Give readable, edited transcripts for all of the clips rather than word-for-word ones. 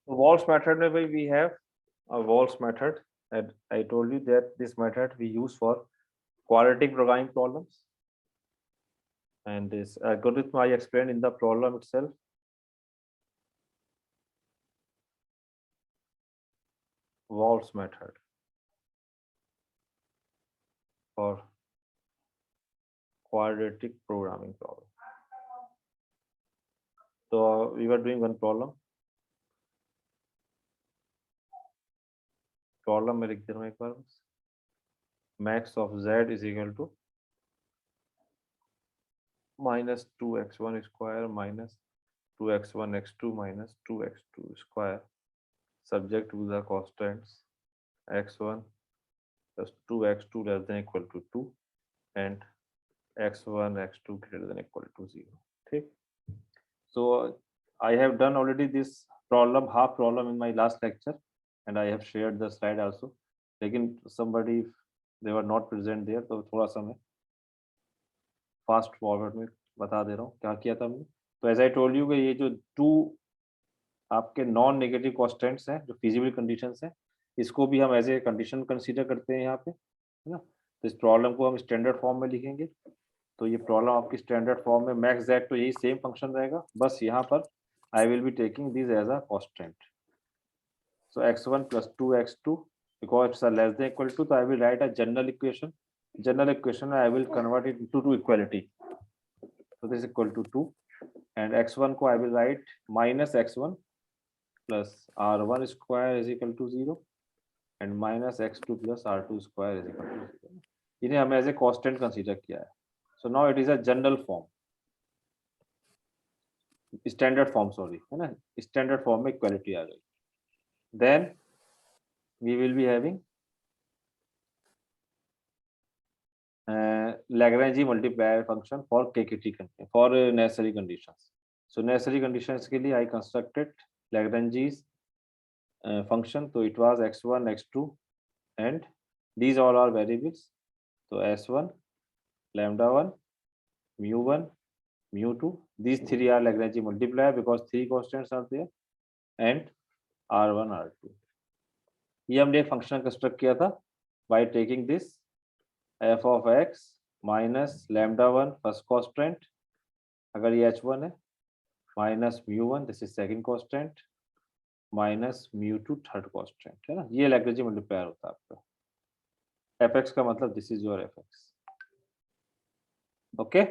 Walsh method में भाई we have a Walsh method, and I told you that this method we use for quadratic programming problems. And this algorithm I explained in the problem itself. Walsh method for quadratic programming problem. So we were doing one problem. Problem में लिख दे रहा हूँ एक बार बस. Max of z is equal to minus 2x1 square minus 2x1 x2 minus 2x2 square, subject to the constants x1 plus 2x2 less than equal to 2 and x1 x2 greater than equal to 0. Okay, so I have done already this problem, half problem, in my last lecture, and I have shared the slide also. लेकिन somebody, they were not present there, तो थोड़ा सा मैं fast forward में बता दे रहा हूँ क्या किया था हमने. तो एज आई टोल्ड यू कि ये जो टू आपके नॉन नेगेटिव कॉन्स्टेंट्स हैं जो फिजिबल कंडीशंस हैं, इसको भी हम एज ए कंडीशन कंसीडर करते हैं यहाँ पे, है ना. तो इस प्रॉब्लम को हम स्टैंडर्ड फॉर्म में लिखेंगे. तो ये प्रॉब्लम आपकी स्टैंडर्ड फॉर्म में मैक्स जेड तो यही सेम फंक्शन रहेगा, बस यहाँ पर I will be taking this as a constant. So x1 plus 2x2, because it's a less than equal to, so I will write a general equation. General equation I will convert it into equality. So this is equal to 2, and x1 को I will write minus x1 plus r1 square is equal to 0 and minus x2 plus r2 square is equal to 0. इन्हें हमें as a constant consider किया है. So now it is a general form, standard form, sorry, है ना. Standard form में equality आ गई. Then we will be having Lagrange multiplier function for KKT for necessary conditions. So necessary conditions के लिए I constructed Lagrange's function. So it was x1 x2 and these all are variables. So s1 lambda1 mu1 mu2, these three are Lagrange multiplier because three constants are there, and r1 r2. ये हमने एक function construct किया था by taking this f of x minus lambda1 first constant, अगर ये h1 है, minus mu1 this is second constant, minus mu2 third constant, है ना. ये Lagrange multiplier होता है आपका. fx का मतलब this is your fx. okay,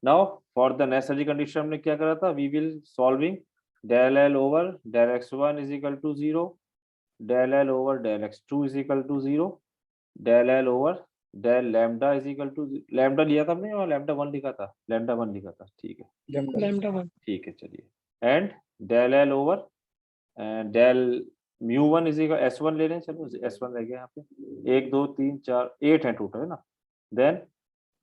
now for the necessary condition हमने क्या करा था, we will solving del l over del x1 is equal to 0, del l over del x2 is equal to 0, del l over del lambda is equal to lambda लिया था हमने और lambda 1 लिखा था, lambda 1 लिखा था, ठीक है, lambda 1. ठीक है, चलिए. And del l over del mu1 is equal s1 ले रहे हैं, चलो s1 रह गया यहाँ पे, 1 2 3 4 8 है टोटल, है ना. Then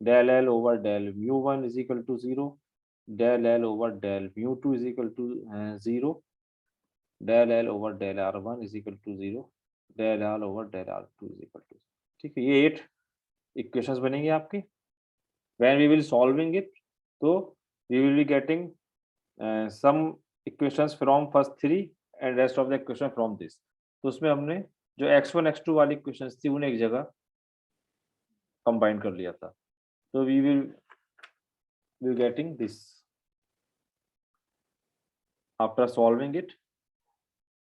del l over del mu1 is equal to 0, del l over del mu2 is equal to 0, del l over del r1 is equal to 0, del l over del r2 is equal to 0. ठीक है, ये 8 equations बनेंगे आपके. When we will solving it, तो we will be getting some equations from first 3 and rest of the equation from this. तो उसमें हमने जो x1 x2 वाली इक्वेशंस थी उन्हें एक जगह कंबाइन कर लिया था. तो we will getting this after solving it.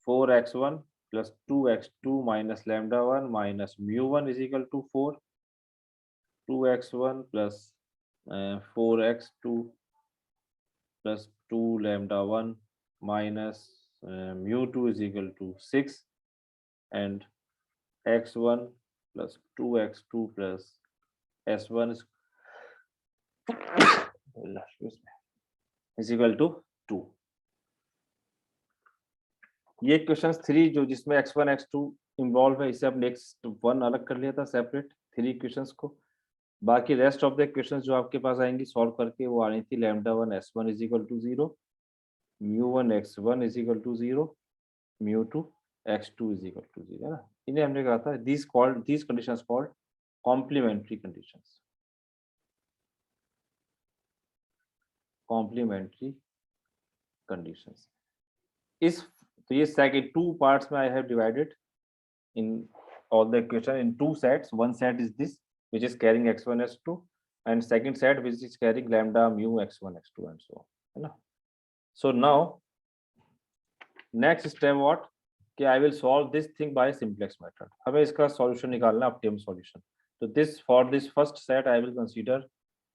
4x1 plus 2x2 minus lambda 1 minus mu1 is equal to 4, 2x1 plus 4x2 plus 2 lambda 1 minus mu2 is equal to 6, and x1 plus 2x2 plus s1 is equal to 2. ये question 3 जो जिसमें x1 x2 involve है, इसे अब next 1 अलग कर लिया था सेपरेट 3 इक्वेशंस को. बाकी रेस्ट ऑफ द इक्वेशंस जो आपके पास आएंगी सॉल्व करके वो आनी थी lambda 1 s1 is equal to 0, mu1 x1 is equal to 0, mu2 x2 is equal to 0, है ना. इन्हें हमने कहा था these conditions called complementary conditions. complementary conditions. इस तो ये सेकंड टू पार्ट्स में I have divided in all the equation in two sets. One set is this, which is carrying x1 x2, and second set which is carrying lambda mu x1 x2 and so on, है ना? So now next step what? कि I will solve this thing by simplex method. हमें इसका solution निकालना, optimum solution. So this, for this first set I will consider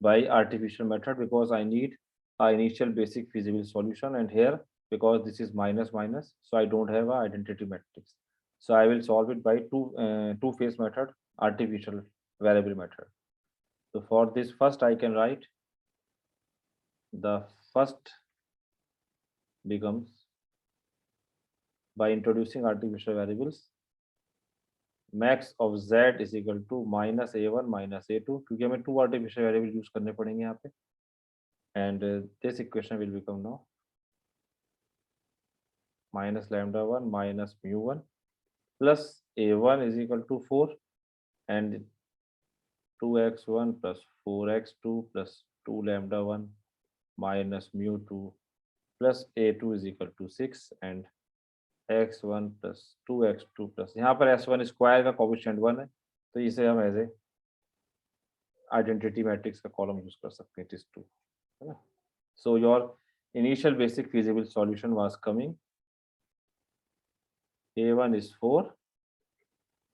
by artificial method because I need a initial basic feasible solution, and here because this is minus minus, so I don't have a identity matrix. So I will solve it by two phase method, artificial variable method. So for this first I can write the first becomes by introducing artificial variables, max of z is equal to minus a1 minus a2, क्योंकि हमें two artificial variable use करने पड़ेंगे यहाँ पे, and this equation will become now minus lambda 1 minus mu 1 plus a1 is equal to 4 and 2x1 plus 4x2 plus 2 lambda 1 minus mu 2 plus a2 is equal to 6 and x1 plus 2x2 plus, यहाँ पर s1 square का coefficient 1 है, तो इसे हम as a identity matrix का column use कर सकते हैं, इट इज 2, है ना? So your initial basic feasible solution was coming a1 is 4,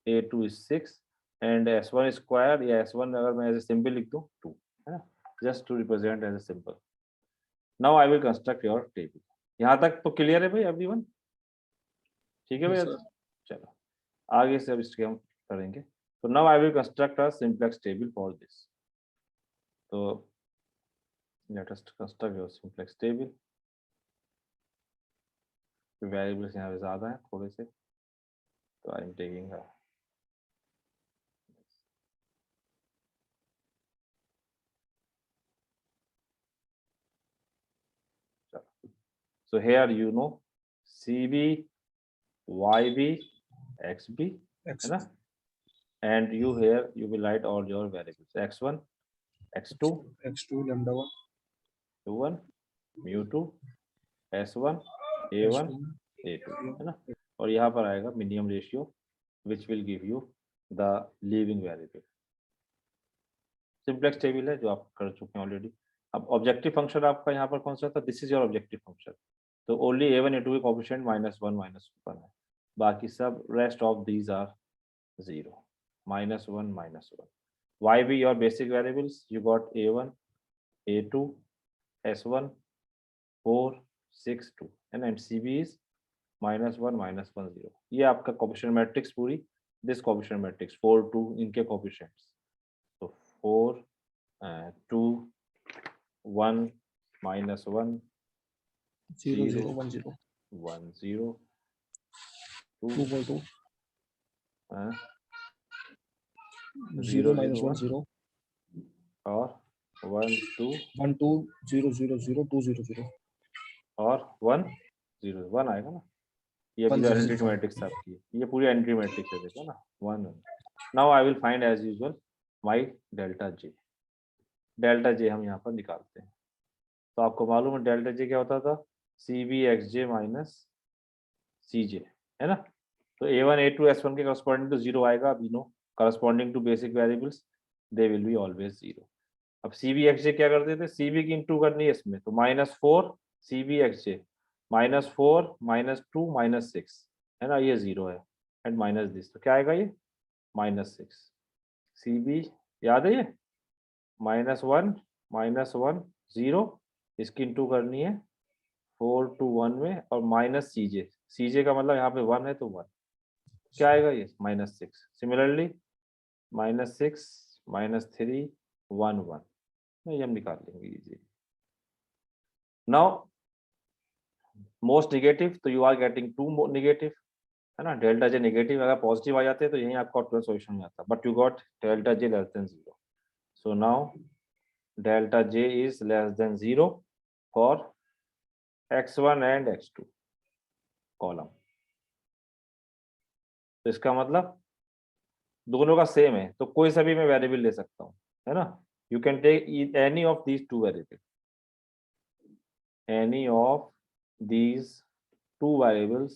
a2 is 6 and s1 square या s1 अगर मैं एज ए सिंपल लिख दूं 2, है ना, just to represent as a simple. Now I will construct your table. यहाँ तक तो क्लियर है भाई एवरीवन? ठीक है भैया, चलो आगे से अब इसके हम करेंगे. तो now I will construct a simplex table for this. तो let us construct your simplex table. Variables यहाँ पे ज्यादा है थोड़े से, तो I am taking so here you know CB, YB, XB, है ना? And you here you will write all your variables, x1, x2, lambda 1, u1, mu2, s1, a1, a2, है ना? और यहाँ पर आएगा minimum ratio which will give you the leaving variable. Simplex table है जो आप कर चुके हैं ऑलरेडी. अब ऑब्जेक्टिव फंक्शन आपका यहाँ पर कौन सा था? This is your objective function. तो ओनली a1 a2 के कोएफिशिएंट -1 -1 है, बाकी सब rest of these are 0, -1 -1. YB your basic variables, you got a1, a2, s1, 4, 6, 2, and CB is -1 -1 0. ये आपका कोएफिशिएंट मैट्रिक्स पूरी, दिस कोएफिशिएंट मैट्रिक्स 4 2 इनके कोएफिशिएंट्स. तो 4 2 1 -1 0 0 1 0 1 0 2 2 0 -1 0 और 1 2 1 2 0 0 0 2 0 0 और 1 0 1 आएगा ना. ये पूरी आइडेंटिटी मैट्रिक्स आपकी है, ये पूरी आइडेंटिटी मैट्रिक्स है, देखो ना 1. Now I will find as usual my delta J. Delta J हम यहाँ पर निकालते हैं. तो आपको मालूम है डेल्टा जे क्या होता था? CB XJ माइनस CJ, है ना? तो A1 A2 S1 के करस्पॉन्डिंग टू 0 आएगा. We know corresponding to basic variables they will be always 0. अब CB XJ क्या करते थे? CB की इंटू करनी है इसमें, तो -4 CB XJ -4 -2 -6, है ना, ये 0 है, एंड माइनस दिस, तो क्या आएगा ये -6. CB याद है ये -1 -1 0, इसकी इंटू करनी है 4 to 1 में, और माइनस CJ का मतलब यहाँ पे 1 है तो 1, क्या आएगा ये -6. सिमिलरली -6 -3 1 1, ये हम निकाल लेंगे इजीली. नाउ मोस्ट नेगेटिव, तो यू आर गेटिंग 2 नेगेटिव, है ना? डेल्टा जे नेगेटिव, अगर पॉजिटिव आ जाते हैं तो यही आपका ऑप्टिमल सॉल्यूशन में आता, but you got delta J less than 0. So now delta J is less than 0 for x1 and x2 column. तो इसका मतलब दोनों का सेम है, तो कोई सा भी मैं वेरिएबल ले सकता हूँ, है ना? You can take any of these 2 variable, any of these two variables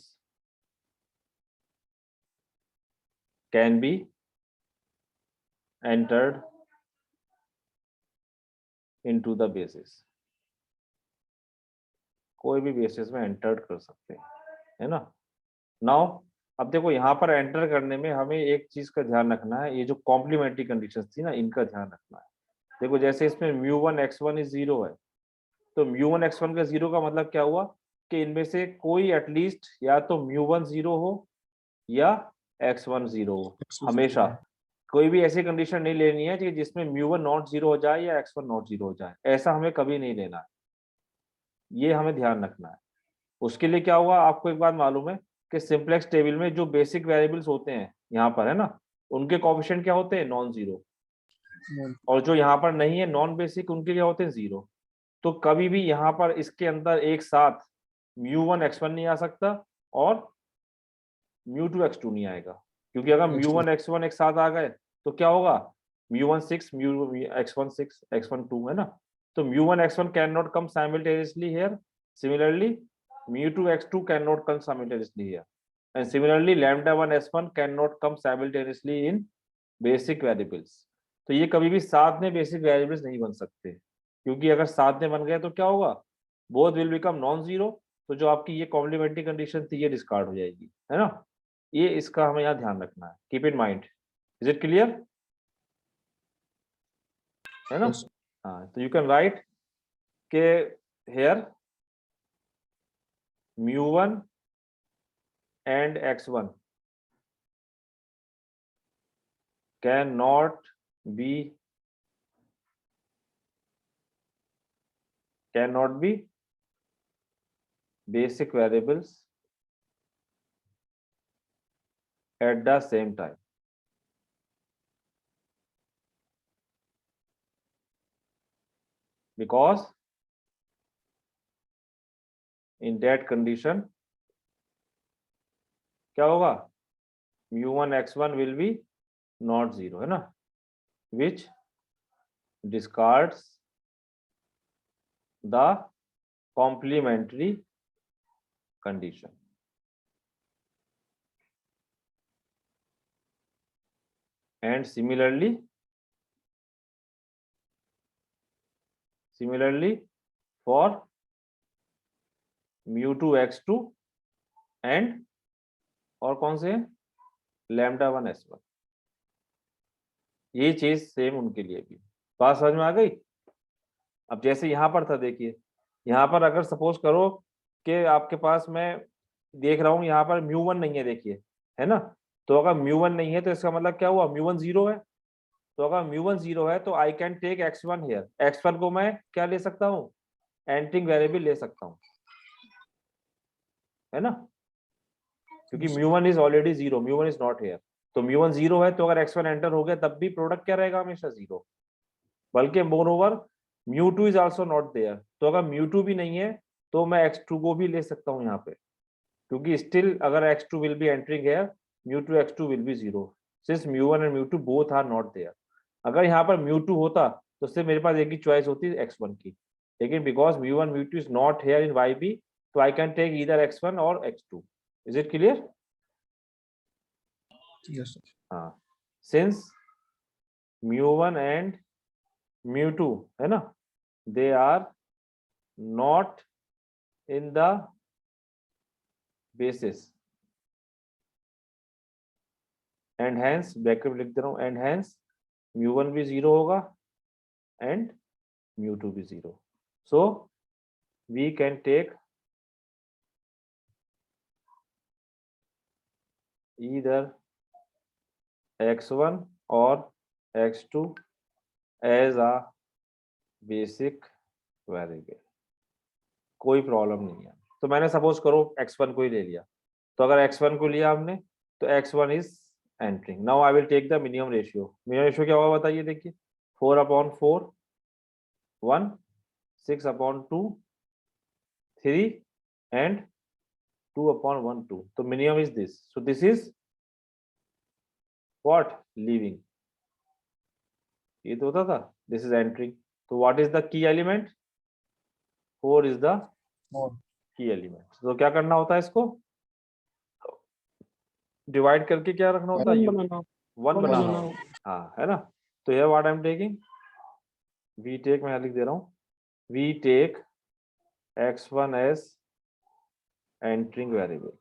can be entered into the basis, कोई भी बेसिस में एंटर कर सकते हैं, है ना। नाउ अब देखो यहाँ पर एंटर करने में हमें एक चीज का ध्यान रखना है, ये जो कॉम्प्लीमेंट्री कंडीशंस थी ना, इनका ध्यान रखना है। देखो जैसे इसमें μ1 x1 इज 0 है, तो μ1 x1 का 0 का मतलब क्या हुआ कि इनमें से कोई एटलीस्ट या तो μ1 0 हो या x1 0 हो। हमेशा कोई भी ऐसी कंडीशन नहीं लेनी है कि जिसमें μ1 नॉट 0 हो जाए या x1 नॉट 0 हो जाए, ऐसा हमें कभी नहीं लेना है, ये हमें ध्यान रखना है। उसके लिए क्या हुआ, आपको एक बात मालूम है कि सिंपलेक्स टेबल में जो बेसिक वेरिएबल्स होते हैं यहाँ पर, है ना, उनके कोएफिशिएंट क्या होते हैं, नॉन जीरो, और जो यहाँ पर नहीं है नॉन बेसिक, उनके क्या होते हैं, जीरो। तो कभी भी यहाँ पर इसके अंदर एक साथ μ1 x1 नहीं आ सकता और μ2 x2 नहीं आएगा, क्योंकि अगर μ1 x1 एक साथ आ गए तो क्या होगा, μ1 6 x1 6 x1 2, है ना। तो μ1 x1 can not come simultaneously here, similarly μ2 x2 can not come simultaneously here, and similarly λ1 s1 can not come simultaneously in basic variables. तो ये कभी भी साथ में बेसिक वेरिएबल्स नहीं बन सकते, क्योंकि अगर साथ में बन गए तो क्या होगा, both will become non zero, तो जो आपकी ये कॉम्प्लीमेंट्री कंडीशन थी ये डिस्कार्ड हो जाएगी, है ना। ये इसका हमें यहाँ ध्यान रखना है, keep in mind. Is it clear, है ना। Yes. हाँ, तो यू कैन राइट के hair μ1 and x1 cannot be basic variables at the same time, because in that condition क्या होगा, μ1 x1 will be not zero, है ना, which discards the complementary condition. And similarly for μ2 x2 and और कौन से λ1 s1, ये चीज same उनके लिए भी। बात समझ में आ गई। अब जैसे यहाँ पर था, देखिए यहाँ पर अगर सपोज करो कि आपके पास, मैं देख रहा हूँ यहाँ पर μ1 नहीं है, देखिए, है ना। तो अगर μ1 नहीं है तो इसका मतलब क्या हुआ, μ1 0 है। तो अगर μ1 0 है तो I can take x1 here, x1 को मैं क्या ले सकता हूँ, एंटरिंग वेरिएबल ले सकता हूँ, है ना, क्योंकि μ1 is already 0, μ1 is not here. तो μ1 0 है तो अगर x1 एंटर हो गया तब भी प्रोडक्ट क्या रहेगा, हमेशा 0। बल्कि moreover μ2 is also not there, तो अगर μ2 भी नहीं है तो मैं x2 को भी ले सकता हूँ यहाँ पे, क्योंकि स्टिल अगर x2 will be entering here, μ2 x2 will be 0, since μ1 and μ2 both are not there. अगर यहाँ पर μ2 होता तो सिर्फ मेरे पास एक ही चॉइस होती x1 की, लेकिन because μ1 μ2 is not here in yb, तो I can take either x1 और x2। Is it clear? Yes, sir. हाँ, सिंस μ1 एंड μ2, है ना, they are not in the basis, and hence bracket लिख दे रहा हूँ, एंड हेंस μ1 भी 0 होगा एंड μ2 भी 0, so we can take either x1 or x2 as a basic variable, कोई प्रॉब्लम नहीं है। तो मैंने सपोज करो x1 को ही ले लिया, तो अगर x1 को लिया हमने तो x1 is entering. Now I will take the minimum ratio. Minimum ratio क्या होगा बताइए, देखिए 4/4 1 6/2 3 and 2/1 2, तो minimum is this, so this is what, leaving, ये तो होता था, this is entering, तो what is the key element, 4 is the More. की एलिमेंट। तो क्या करना होता है, इसको डिवाइड करके क्या रखना होता है, बनाना वन वन बनाना बनाना होता है। हाँ, है ना। तो ये what I am taking, we take, मैं लिख दे रहा हूँ, we take x1 as entering variable.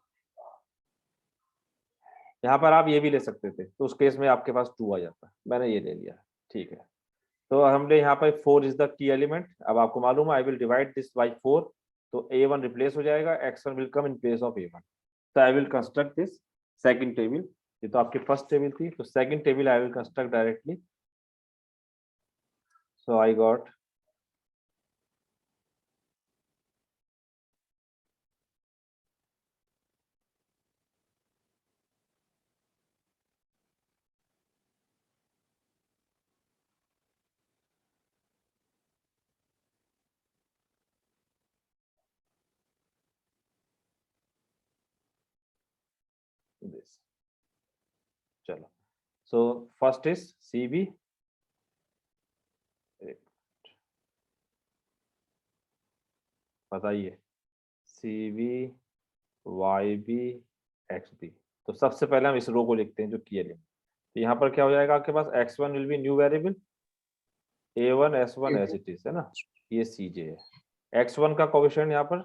यहाँ पर आप ये भी ले सकते थे, तो उस केस में आपके पास 2 आ जाता, मैंने ये ले लिया, ठीक है। तो हमने यहाँ पर 4 इज द की एलिमेंट। अब आपको मालूम है I will divide this by 4, तो a1 रिप्लेस हो जाएगा, x1 will come in place of a1। तो आई will construct this second table. ये तो आपकी फर्स्ट टेबल थी, तो second table I will construct directly. So I got this. चलो, सो फर्स्ट इज CB, बताइए, CB YB XB। तो सबसे पहले हम इस रो को लिखते हैं जो की एलिमेंट। तो यहाँ पर क्या हो जाएगा आपके पास, x1 will be new variable, a1 s1 as it is, है ना, ये CJ है। x1 का कोएफिशिएंट यहाँ पर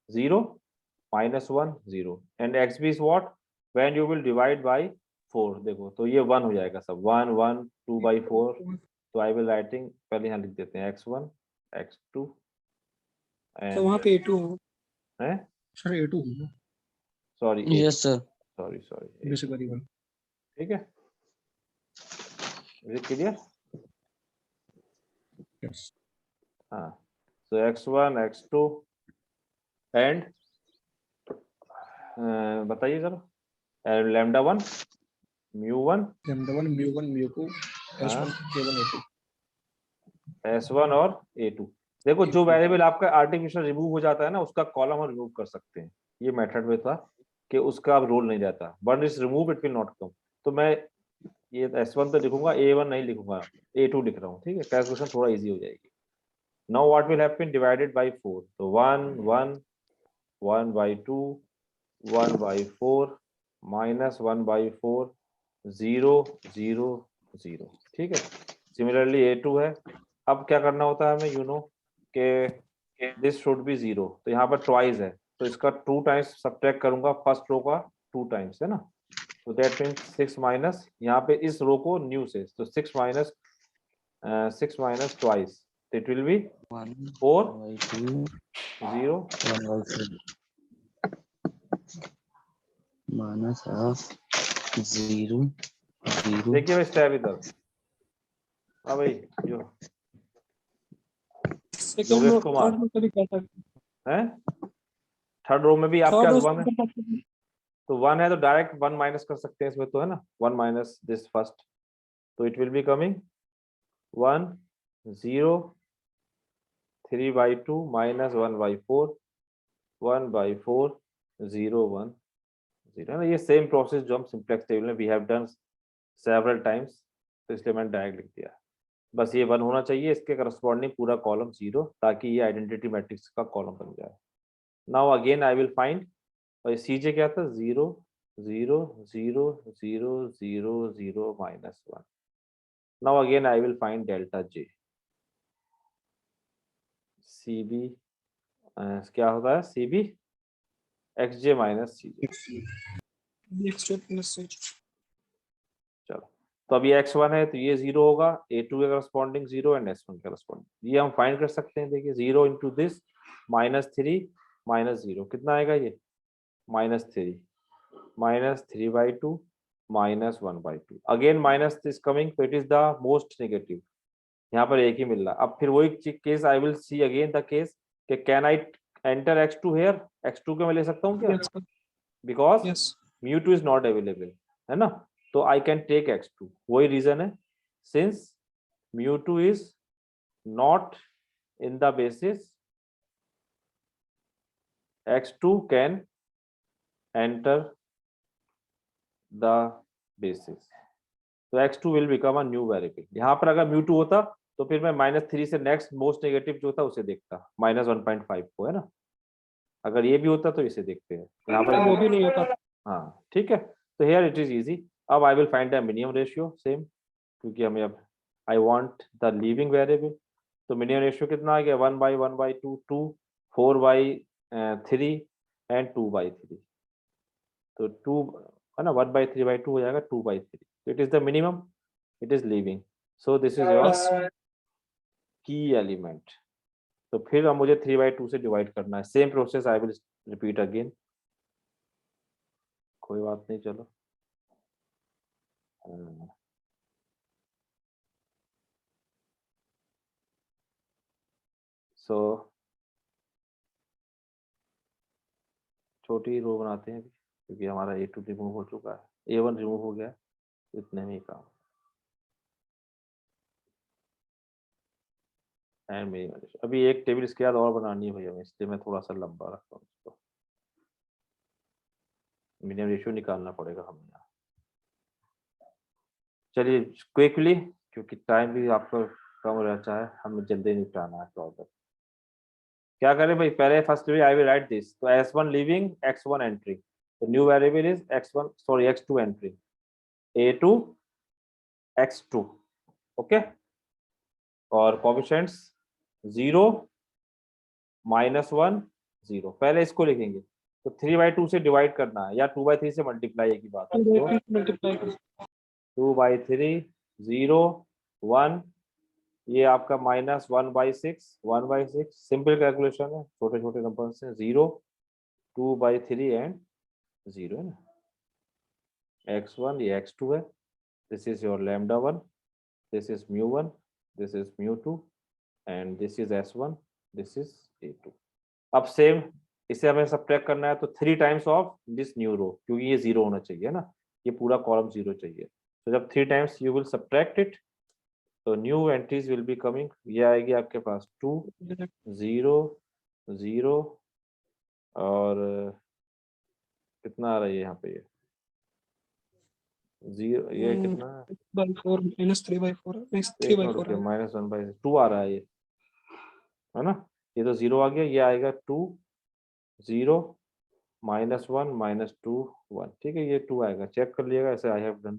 0, -1 0, and XB is what, when you will divide by 4। देखो तो ये 1 हो जाएगा सब, 1 1 2 by 4। तो आई विल राइटिंग, पहले यहाँ लिख देते हैं x1 x2 तो वहाँ एंड पे A2 है, सर A2 होगा sorry yes sir. Sorry, basic variable. ठीक है, इज इट क्लियर? यस हाँ, so x1 x2 एंड बताइए जरा, लैम्डा 1 μ1 lambda 1 mu1 mu2 हाँ, s1 k1 a2 S1 और A2। देखो जो वेरिएबल आपका आर्टिफिशियल रिमूव हो जाता है ना, उसका कॉलम हम रिमूव कर सकते हैं। ये मेथड में था कि उसका अब रोल नहीं रहता, one is remove it will not come. तो मैं ये S1 तो लिखूंगा, A1 नहीं लिखूंगा, A2 लिख रहा हूँ, ठीक है, कैलकुलेशन थोड़ा इजी हो जाएगी। Now what will happen, divided by 4, तो 1 1 1 by 2 1 by 4 minus 1 by 4 0 0 0, ठीक है। सिमिलरली A2 है। अब क्या करना होता है हमें, यू नो के दिस शुड बी 0, तो यहाँ पर ट्वाइस है, तो इसका 2 टाइम्स सब्ट्रैक्ट करूंगा फर्स्ट रो का 2 टाइम्स, है ना। तो दैट मीन्स 6 माइनस, यहाँ पे इस रो को न्यू से, तो 6 minus twice, it will be 4 1/2 0 1/3 minus half 0 0। देखिए भाई स्टेप इधर, हाँ भाई जो सेकंड योगेश रो कुमार थर्ड रो का भी कर सकते है, थर्ड रो में भी हैं, आपके थर्ड पास रो 1 है, से कर सकते हैं। तो 1 है तो डायरेक्ट 1 माइनस कर सकते हैं इसमें, तो है ना, 1 माइनस दिस फर्स्ट, तो it will be coming 1 0 3 by 2 minus 1 by 4 1 by 4 0 1 0, है ना। ये सेम प्रोसेस जो हम सिंप्लेक्स टेबल में we have done several times, तो इसलिए मैंने डायरेक्ट लिख दिया। बस ये 1 होना चाहिए, इसके करस्पॉन्डिंग पूरा कॉलम 0, ताकि ये आइडेंटिटी मैट्रिक्स का कॉलम बन जाए। Now again I will find, और CJ क्या था, 0 0 0 0 0 0 -1। Now again I will find delta J, CB क्या होता है, CB XJ minus CJ। x2 plus h। चलो, तो अब ये x1 है तो ये 0 होगा, A2 के करस्पॉन्डिंग 0 एंड S1 के करस्पॉन्डिंग, ये हम फाइंड कर सकते हैं। देखिए 0 इंटू दिस -3 -0 कितना आएगा, ये -3 -3/2 -1/2, अगेन माइनस दिस कमिंग, तो it is the most negative, यहाँ पर एक ही मिल रहा। अब फिर वही case I will see again the case कि can I enter x2 here, x2 को मैं ले सकता हूँ क्या, Yes, sir. Because Yes. μ2 is not available, है ना, तो आई कैन टेक x2, वही रीजन है, since μ2 is not in the basis, x2 can enter the basis, तो x2 will become a new variable. यहाँ पर अगर μ2 होता तो फिर मैं -3 से नेक्स्ट मोस्ट नेगेटिव जो था उसे देखता, -1.5 को, है ना। अगर ये भी होता तो इसे देखते हैं यहाँ पर। वो भी नहीं होता। हाँ ठीक है, तो हेयर इट इज इजी। अब I will find the minimum ratio same, क्योंकि हमें अब I want the leaving variable. तो मिनिमम रेशियो कितना आ गया, 1/1/2, 2, 4/3 एंड 2/3। तो 2 है ना, 1/3/2 हो जाएगा 2/3। तो it is the minimum, it is leaving. So this is your S1 की एलिमेंट। तो फिर अब मुझे 3/2 से डिवाइड करना है। Same process I will repeat again, कोई बात नहीं, चलो। सो छोटी रो बनाते हैं अभी, क्योंकि हमारा A2 रिमूव हो चुका है, A1 रिमूव हो गया, इतने में ही काम। एंड मिनिमम रेशियो, अभी एक टेबल इसके बाद और बनानी है भैया, इसलिए मैं थोड़ा सा लंबा रखता हूँ इसको। मिनिमम रेशियो निकालना पड़ेगा हमें यहाँ। चलिए क्विकली, क्योंकि टाइम भी आपको कम रहता है, हमें जल्दी निपटाना है प्रॉब्लम। क्या करें भाई, पहले first I will write this. तो S1 लीविंग, X1 एंट्री। तो new variable is X2 entry, A2 X2, okay. और कोएफिशिएंट्स 0, -1, 0। पहले इसको लिखेंगे। तो 3/2 से डिवाइड करना है या 2/3 से मल्टीप्लाई, एक ही बात है। तो मल्टीप्लाई कर 2/3, 0, 1, ये आपका -1/6, 1/6। सिंपल कैलकुलेशन है, छोटे छोटे नंबर से। 0, 2/3 एंड 0 है ना। X1 ये X2 है, this is your λ1, this is μ1, this is μ2 and this is S1, this is A2। अब सेम इसे हमें सब्ट्रैक्ट करना है, तो 3 times of this new row, क्योंकि ये 0 होना चाहिए ना, ये पूरा कॉलम 0 चाहिए। तो जब 3 times you will subtract it, तो new entries will be coming. ये आएगी आपके पास 2, 0, 0 और कितना आ रहा है यहाँ पे, ये 0, ये कितना है, 4 -3/4 एक मिनट 3/4 रुकिए, है। -1/2 आ रहा है ये, है ना। ये तो 0 आ गया, ये आएगा 2, 0, -1, -2, 1। ठीक है, ये 2 आएगा, चेक कर लिएगा। ऐसे आई हैव डन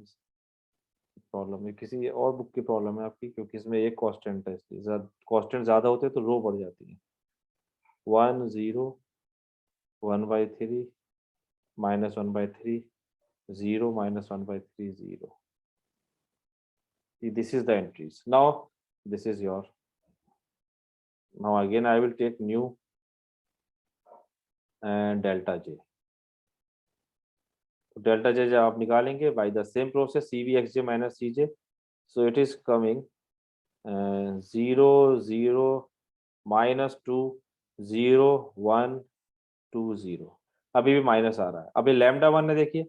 प्रॉब्लम है, किसी और बुक की प्रॉब्लम है आपकी, क्योंकि इसमें एक कांस्टेंट है, इसलिए कांस्टेंट ज्यादा होते हैं तो रो बढ़ जाती है। 1, 0, 1/3, -1/3, 0, -1/3, 0। This is the entries. Now this is your. Now again I will take new and delta j. Delta j जब आप निकालेंगे by the same process, CVxj minus Cj. So it is coming 0, 0, -2, 0, 1, 2, 0। अभी भी माइनस आ रहा है। अभी λ1 ने देखिए,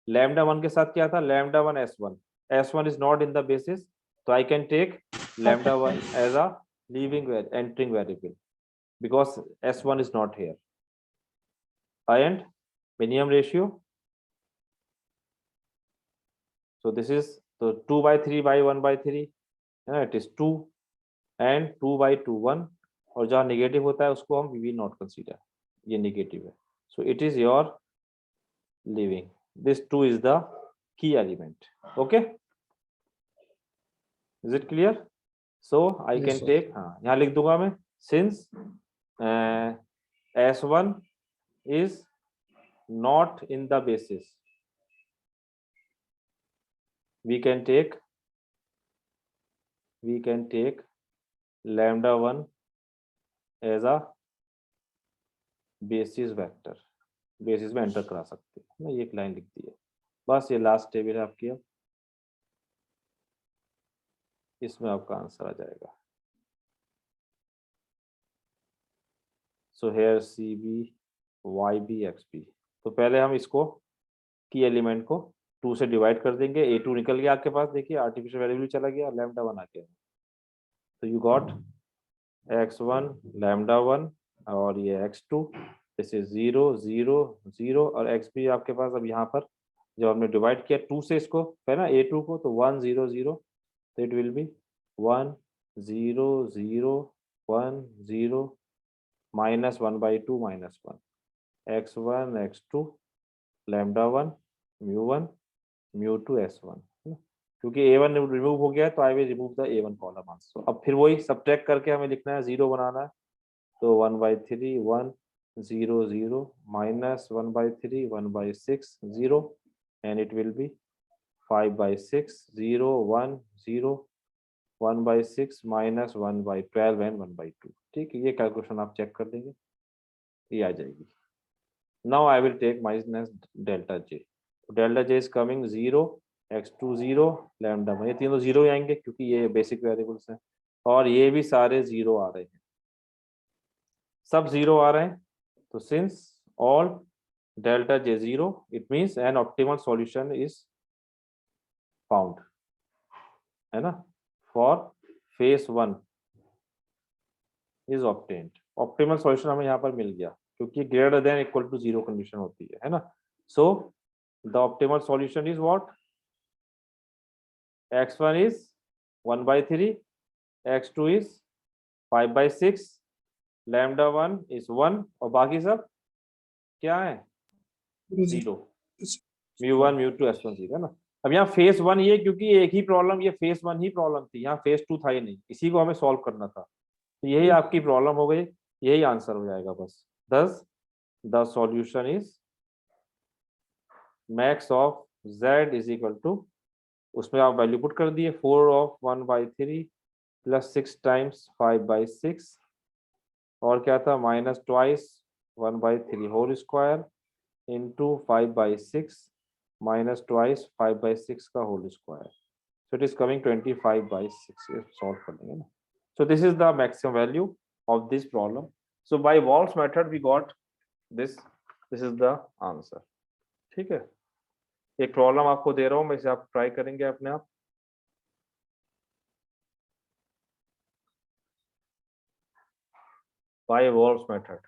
λ1 के साथ क्या था, λ1 S1, S1 is not in the basis, so I can take λ1 as a leaving entering variable because S1 is not here. And minimum ratio, so this is so 2/3/1/3, it is 2 and 2/2, 1, और जहाँ negative होता है उसको हम we not consider, ये negative है। सो it is your living, this 2 is the key element. Okay, is it clear? So I Yes, can sir. take, हाँ यहाँ लिख दूंगा मैं, since S1 is not in the basis, we can take λ1 as a basis vector, basis में enter करा सकते हैं ना। ये एक लाइन लिख दी है, बस ये लास्ट टेबल है आपकी। अब इसमें आपका आंसर आ जाएगा। So here CB YB XB। तो पहले हम इसको की एलिमेंट को 2 से डिवाइड कर देंगे। A2 निकल गया आपके पास, देखिए आर्टिफिशियल वेरिएबल चला गया, λ1 आ गया। तो यू गॉट X1 λ1 और ये X2, दिस इज 0, 0, 0 और XB आपके पास। अब यहाँ पर जब हमने डिवाइड किया 2 से इसको, है ना, A2 को, तो 1, 0, 0, तो it will be 1, 0, 0, 1, 0, -1/2, -1। x1 x2 λ1 μ1 μ2 s1, है ना? क्योंकि a1 रिमूव हो गया है तो I will remove the a1 column answer. अब फिर वही सब्ट्रैक्ट करके हमें लिखना है, 0 बनाना है, तो 1/3 1 0 0 minus 1/3 1/6 0 and it will be 5/6 0 1 0 1/6 minus 1/12 and 1/2। ठीक है, ये कैलकुलेशन आप चेक कर लेंगे, ये आ जाएगी। Now I will take minus delta J. Delta J is coming 0 x2 0 lambda 1, ये तीनों 0 ही आएंगे क्योंकि ये बेसिक वेरिएबल्स हैं, और ये भी सारे 0 आ रहे हैं, सब 0 आ रहे हैं। तो since all delta J 0 it means an optimal solution is found, है ना, for phase 1 is obtained. Optimal solution हमें यहाँ पर मिल गया क्योंकि greater than equal to 0 condition होती है ना। So the optimal solution is what, x1 is 1/3, x2 is 5/6, lambda 1 is 1 और बाकी सब क्या है, 0, μ1 μ2 s1 0, है ना। अब यहाँ फेस 1 ये क्योंकि एक ही प्रॉब्लम, ये फेस 1 ही प्रॉब्लम थी, यहाँ फेस 2 था ही नहीं, इसी को हमें सॉल्व करना था, तो यही आपकी प्रॉब्लम हो गई, यही आंसर हो जाएगा बस। thus the solution is max of z is equal to, उसमें आप वैल्यू पुट कर दिए, 4 ऑफ 1/3 प्लस 6 टाइम्स 5/6 और क्या था minus twice 1/3 whole square into 5/6 minus twice 5/6 का whole square, so it is coming 25/6। ये सॉल्व कर लेंगे ना। So this is the maximum value of this problem. So by Wolfe's method we got this is the answer. ठीक है, एक problem आपको दे रहा हूं मैं, इसे आप ट्राई करेंगे अपने आप। Bye Wolfe's method,